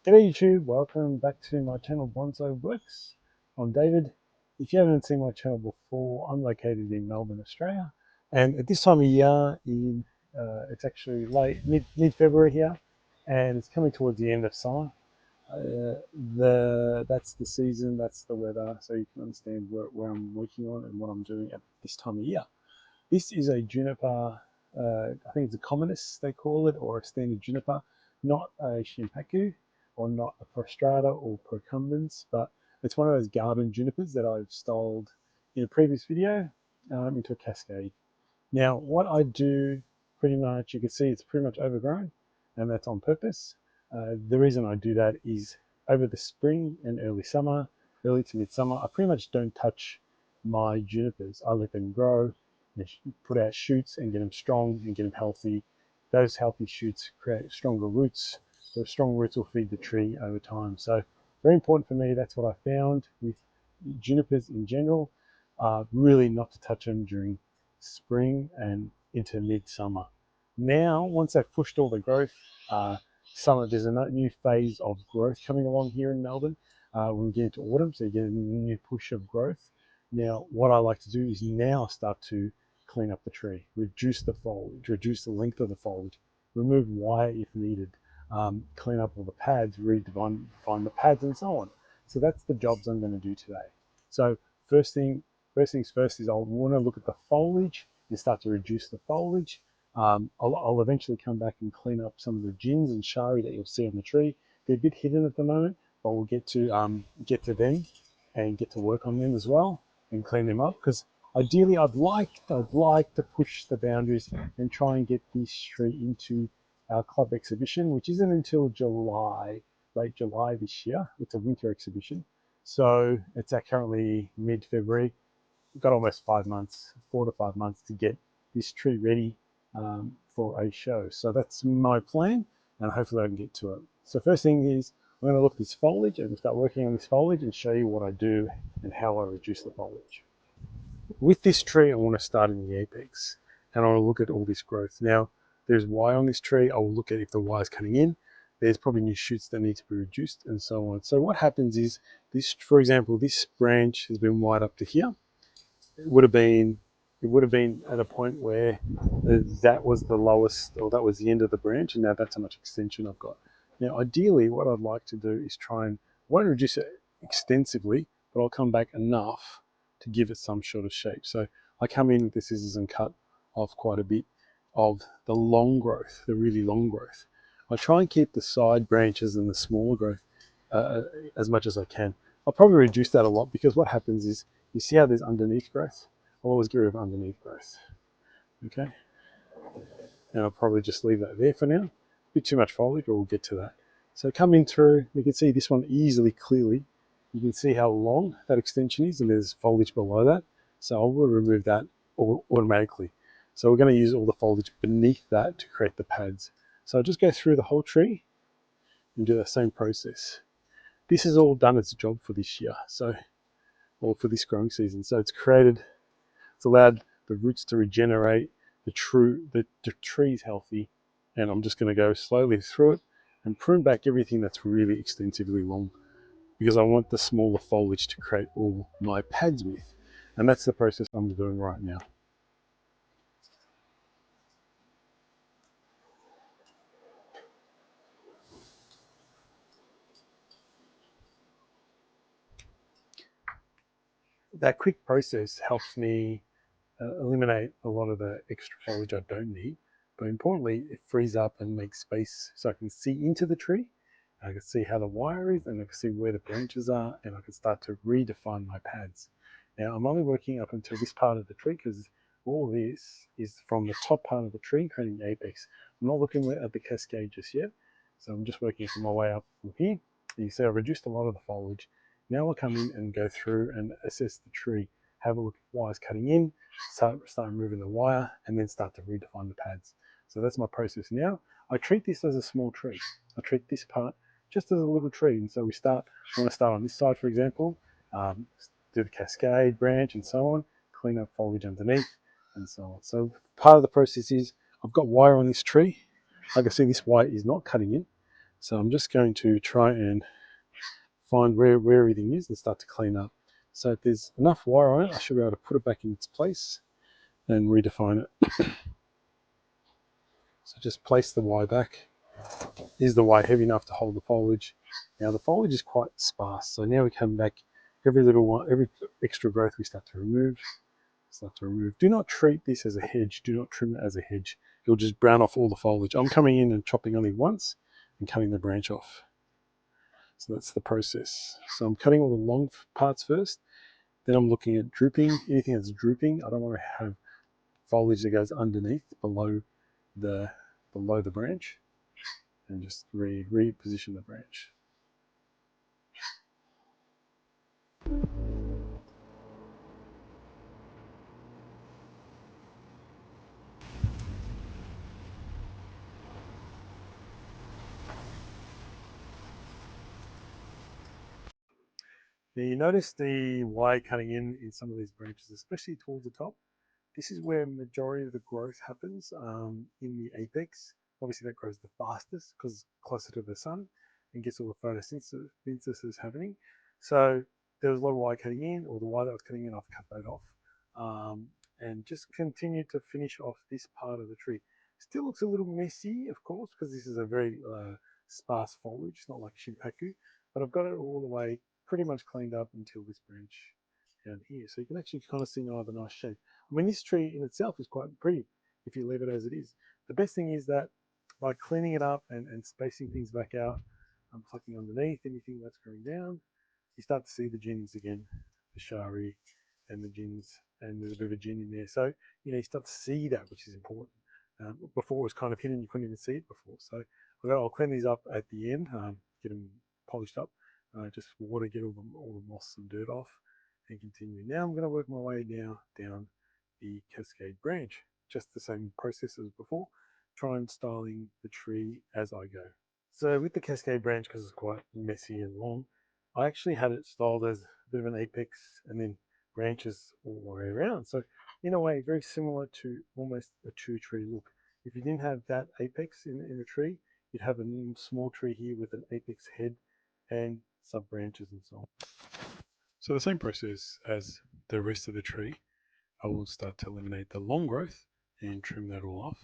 G'day YouTube, welcome back to my channel Bonsai Works. I'm David. If you haven't seen my channel before, I'm located in Melbourne, Australia. And at this time of year, it's actually late, mid-February here, and it's coming towards the end of summer. That's the season, that's the weather, so you can understand where I'm working on and what I'm doing at this time of year. This is a juniper, I think it's a commonest they call it, or a standard juniper, not a shimpaku, or not a prostrata or procumbens, but it's one of those garden junipers that I've styled in a previous video into a cascade. Now, what I do pretty much, you can see it's pretty much overgrown, and that's on purpose. The reason I do that is over the spring and early summer, early to midsummer, I pretty much don't touch my junipers. I let them grow, put out shoots and get them strong and get them healthy. Those healthy shoots create stronger roots. Those strong roots will feed the tree over time. So very important for me. That's what I found with junipers in general. Really not to touch them during spring and into midsummer. Now, once they've pushed all the growth, there's a new phase of growth coming along here in Melbourne. When we get into autumn, so you get a new push of growth. Now, what I like to do is now start to clean up the tree, reduce the foliage, reduce the length of the foliage, remove wire if needed, clean up all the pads, redefine the pads, and so on. So that's the jobs I'm going to do today. So first things first is I'll want to look at the foliage and start to reduce the foliage. I'll eventually come back and clean up some of the gins and shari that you'll see on the tree. They're a bit hidden at the moment, but we'll get to them and get to work on them as well and clean them up, because ideally I'd like to push the boundaries and try and get this tree into our club exhibition, which isn't until July, late July this year. It's a winter exhibition, so it's at currently mid-February. We've got almost 5 months, 4 to 5 months to get this tree ready for a show. So that's my plan, and hopefully I can get to it. So first thing is I'm going to look at this foliage and start working on this foliage and show you what I do and how I reduce the foliage. With this tree, I want to start in the apex, and I'll look at all this growth. Now, there's wire on this tree. I will look at if the wire's cutting in. There's probably new shoots that need to be reduced, and so on. So what happens is this, for example, this branch has been wired up to here. It would have been at a point where that was the lowest, or that was the end of the branch, and now that's how much extension I've got. Now, ideally, what I'd like to do is try and, I won't reduce it extensively, but I'll come back enough to give it some sort of shape. So I come in with the scissors and cut off quite a bit of the long growth, the really long growth. I try and keep the side branches and the smaller growth as much as I can. I'll probably reduce that a lot, because what happens is, you see how there's underneath growth? I'll always get rid of underneath growth. Okay? And I'll probably just leave that there for now. A bit too much foliage, but we'll get to that. So coming through, you can see this one easily, clearly. You can see how long that extension is, and there's foliage below that. So I will remove that automatically. So we're going to use all the foliage beneath that to create the pads. So I'll just go through the whole tree and do the same process. This is all done as a job for this year, or for this growing season. So it's allowed the roots to regenerate, the tree is healthy, and I'm just going to go slowly through it and prune back everything that's really extensively long, because I want the smaller foliage to create all my pads with. And that's the process I'm doing right now. That quick process helps me eliminate a lot of the extra foliage I don't need, but importantly, it frees up and makes space so I can see into the tree. I can see how the wire is, and I can see where the branches are, and I can start to redefine my pads. Now, I'm only working up until this part of the tree, because all this is from the top part of the tree, creating the apex. I'm not looking at the cascade just yet, so I'm just working from my way up from here. You see I've reduced a lot of the foliage. Now I'll come in and go through and assess the tree, have a look at wires cutting in, start removing the wire, and then start to redefine the pads. So that's my process now. I treat this as a small tree. I treat this part just as a little tree. And so I want to start on this side, for example, do the cascade branch and so on, clean up foliage underneath and so on. So part of the process is I've got wire on this tree. Like I see, this wire is not cutting in. So I'm just going to try and find where everything is and start to clean up. So if there's enough wire on it, I should be able to put it back in its place and redefine it. So just place the wire back. Is the wire heavy enough to hold the foliage? Now the foliage is quite sparse, so now we come back, every little one, every extra growth we start to remove. Do not treat this as a hedge. Do not trim it as a hedge. You'll just brown off all the foliage. I'm coming in and chopping only once and cutting the branch off. So that's the process. So I'm cutting all the long parts first. Then I'm looking at drooping. Anything that's drooping, I don't want to have foliage that goes underneath, the below the branch, and just reposition the branch. Now you notice the wire cutting in some of these branches, especially towards the top. This is where majority of the growth happens in the apex. Obviously that grows the fastest because it's closer to the sun and gets all the photosynthesis happening. So there was a lot of wire cutting in, or the wire that was cutting in, I've cut that off. And just continue to finish off this part of the tree. Still looks a little messy, of course, because this is a very sparse foliage. It's not like Shinpaku, but I've got it all the way pretty much cleaned up until this branch down here. So you can actually kind of see now the nice shape. I mean, this tree in itself is quite pretty if you leave it as it is. The best thing is that by cleaning it up and spacing things back out, I'm plucking underneath anything that's going down, you start to see the gins again, the shari and the gins, and there's a bit of a gin in there. So, you start to see that, which is important. Before it was kind of hidden, you couldn't even see it before. So I'll clean these up at the end, get them polished up, just water, get all the moss and dirt off, and continue. Now I'm going to work my way down the cascade branch. Just the same process as before, try and styling the tree as I go. So with the cascade branch, because it's quite messy and long, I actually had it styled as a bit of an apex and then branches all the way around. So in a way, very similar to almost a two tree look. If you didn't have that apex in a tree, you'd have a small tree here with an apex head and sub branches and so on. So the same process as the rest of the tree, I will start to eliminate the long growth and trim that all off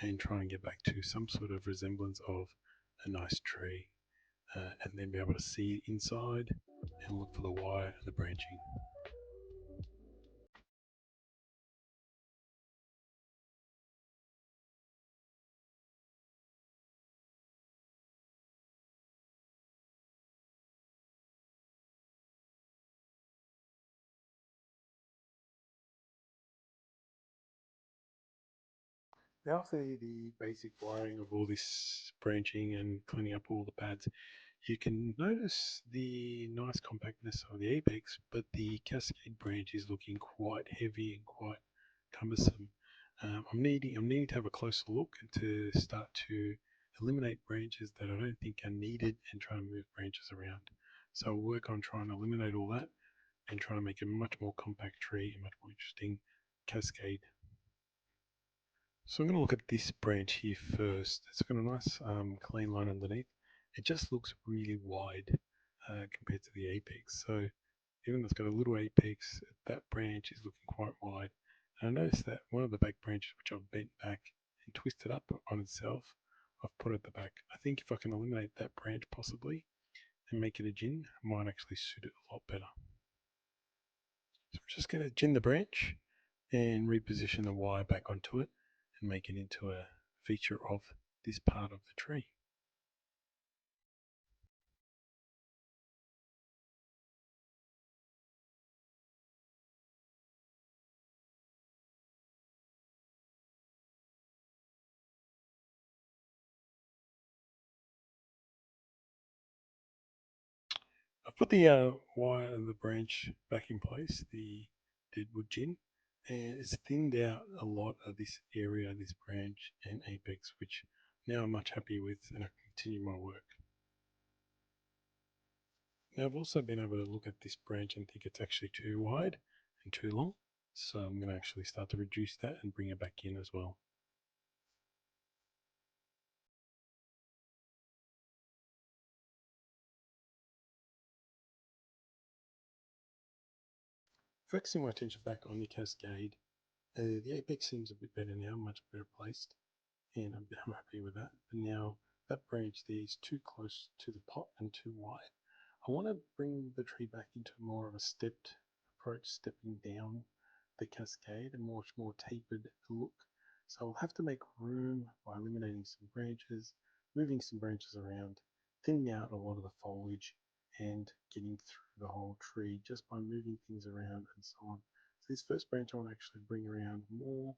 and try and get back to some sort of resemblance of a nice tree, and then be able to see inside and look for the wire and the branching. Now after the basic wiring of all this branching and cleaning up all the pads, you can notice the nice compactness of the apex, but the cascade branch is looking quite heavy and quite cumbersome. I'm needing to have a closer look to start to eliminate branches that I don't think are needed and try and move branches around. So I'll work on trying to eliminate all that and try to make a much more compact tree, a much more interesting cascade. So I'm going to look at this branch here first. It's got a nice clean line underneath. It just looks really wide compared to the apex. So even though it's got a little apex, that branch is looking quite wide. And I noticed that one of the back branches, which I've bent back and twisted up on itself, I've put at the back. I think if I can eliminate that branch possibly and make it a gin, I might actually suit it a lot better. So we're just going to gin the branch and reposition the wire back onto it and make it into a feature of this part of the tree. I've put the wire and the branch back in place, the deadwood gin, and it's thinned out a lot of this area, this branch and apex, which now I'm much happy with, and I can continue my work. Now I've also been able to look at this branch and think it's actually too wide and too long, so I'm going to actually start to reduce that and bring it back in as well. Focusing my attention back on the cascade, the apex seems a bit better now, much better placed, and I'm happy with that. But now that branch there is too close to the pot and too wide. I want to bring the tree back into more of a stepped approach, stepping down the cascade, a much more tapered look. So I'll have to make room by eliminating some branches, moving some branches around, thinning out a lot of the foliage, and getting through the whole tree just by moving things around and so on. So this first branch I want to actually bring around more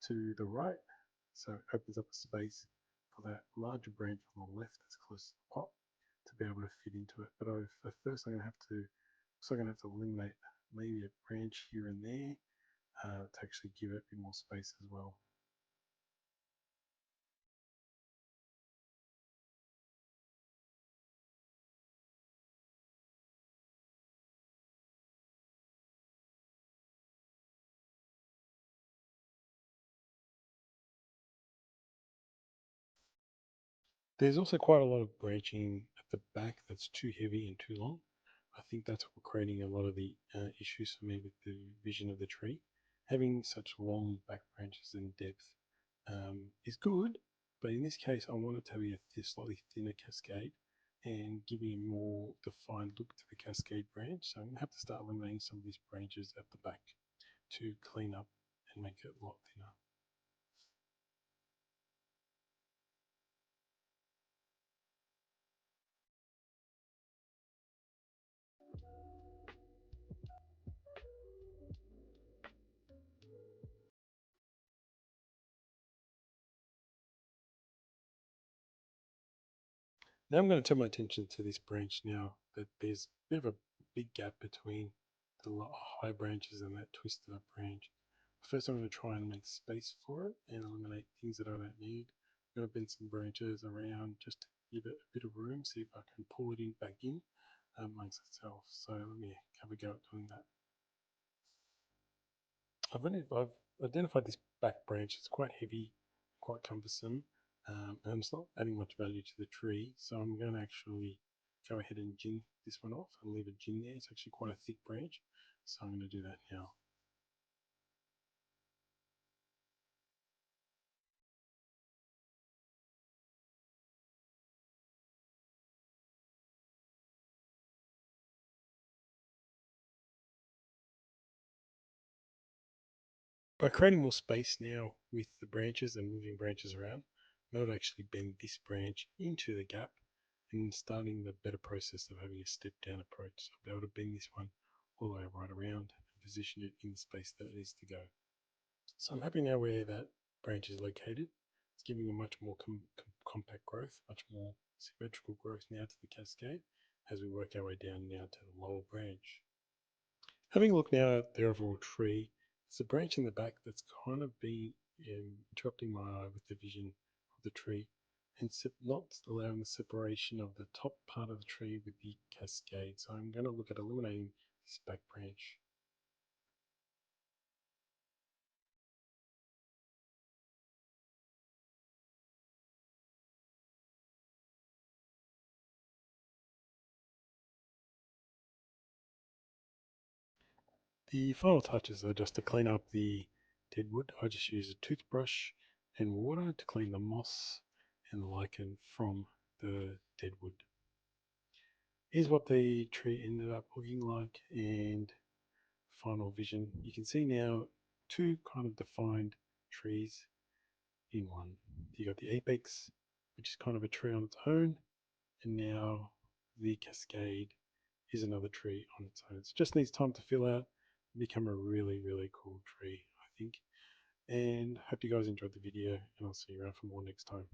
to the right, so it opens up a space for that larger branch on the left that's close to the pot to be able to fit into it. But first I'm going to have to, so I'm going to have to eliminate maybe a branch here and there to actually give it a bit more space as well. There's also quite a lot of branching at the back that's too heavy and too long. I think that's what creating a lot of the issues for me with the vision of the tree. Having such long back branches and depth is good, but in this case, I want it to be a slightly thinner cascade and giving a more defined look to the cascade branch. So I'm going to have to start eliminating some of these branches at the back to clean up and make it a lot thinner. Now I'm going to turn my attention to this branch now that there's a bit of a big gap between the high branches and that twisted up branch. First I'm going to try and make space for it and eliminate things that I don't need. I'm going to bend some branches around just to give it a bit of room, see if I can pull it in back in amongst itself. So let me have a go at doing that. I've identified this back branch. It's quite heavy, quite cumbersome, and it's not adding much value to the tree. So I'm going to actually go ahead and gin this one off and leave a gin there. It's actually quite a thick branch, so I'm going to do that now. By creating more space now with the branches and moving branches around, I'm able to actually bend this branch into the gap and starting the better process of having a step down approach. So I'll be able to bend this one all the way right around and position it in the space that it needs to go. So I'm happy now where that branch is located. It's giving a much more compact growth, much more symmetrical growth now to the cascade as we work our way down now to the lower branch. Having a look now at the overall tree, there's a branch in the back that's kind of been interrupting my eye with the vision of the tree and not allowing the separation of the top part of the tree with the cascade. So I'm going to look at eliminating this back branch. The final touches are just to clean up the dead wood. I just use a toothbrush and water to clean the moss and the lichen from the dead wood. Here's what the tree ended up looking like and final vision. You can see now two kind of defined trees in one. You got the apex, which is kind of a tree on its own, and now the cascade is another tree on its own. It just needs time to fill out and become a really, really cool tree, I think. And hope you guys enjoyed the video, and I'll see you around for more next time.